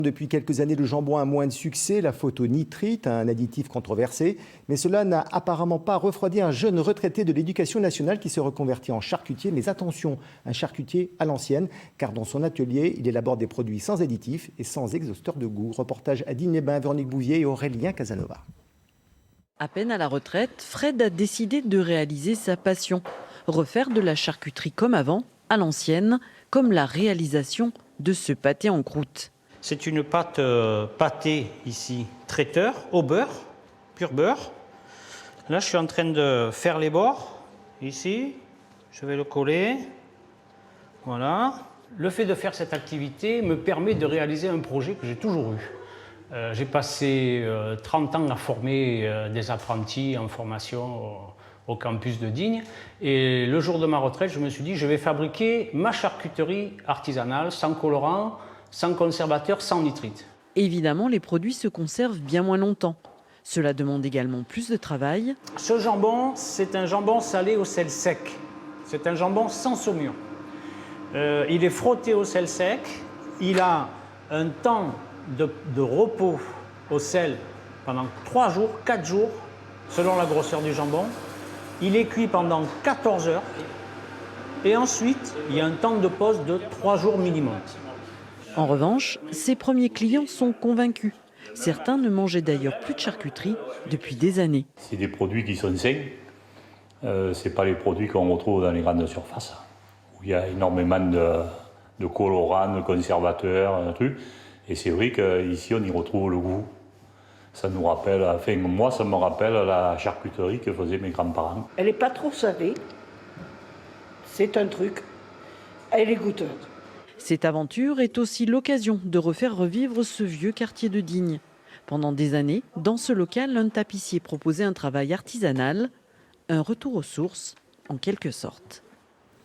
Depuis quelques années, le jambon a moins de succès, la faute au nitrite, un additif controversé. Mais cela n'a apparemment pas refroidi un jeune retraité de l'Éducation nationale qui se reconvertit en charcutier. Mais attention, un charcutier à l'ancienne, car dans son atelier, il élabore des produits sans additifs et sans exhausteur de goût. Reportage à Digne-les-Bains, Véronique Bouvier et Aurélien Casanova. À peine à la retraite, Fred a décidé de réaliser sa passion. Refaire de la charcuterie comme avant, à l'ancienne, comme la réalisation de ce pâté en croûte. C'est une pâte pâtée ici, traiteur, au beurre, pur beurre. Là, je suis en train de faire les bords, ici. Je vais le coller. Voilà. Le fait de faire cette activité me permet de réaliser un projet que j'ai toujours eu. J'ai passé 30 ans à former des apprentis en formation au campus de Digne. Et le jour de ma retraite, je me suis dit, je vais fabriquer ma charcuterie artisanale, sans colorant, sans conservateur, sans nitrite. Évidemment, les produits se conservent bien moins longtemps. Cela demande également plus de travail. Ce jambon, c'est un jambon salé au sel sec. C'est un jambon sans saumure. Il est frotté au sel sec. Il a un temps de repos au sel pendant 3 jours, 4 jours, selon la grosseur du jambon. Il est cuit pendant 14 heures. Et ensuite, il y a un temps de pause de 3 jours minimum. En revanche, ses premiers clients sont convaincus. Certains ne mangeaient d'ailleurs plus de charcuterie depuis des années. C'est des produits qui sont sains. Ce n'est pas les produits qu'on retrouve dans les grandes surfaces, où il y a énormément de colorants, de conservateurs, de trucs. Et c'est vrai qu'ici, on y retrouve le goût. Ça nous rappelle, enfin moi, ça me rappelle la charcuterie que faisaient mes grands-parents. Elle n'est pas trop salée. C'est un truc. Elle est goûteuse. Cette aventure est aussi l'occasion de refaire revivre ce vieux quartier de Digne. Pendant des années, dans ce local, un tapissier proposait un travail artisanal, un retour aux sources en quelque sorte.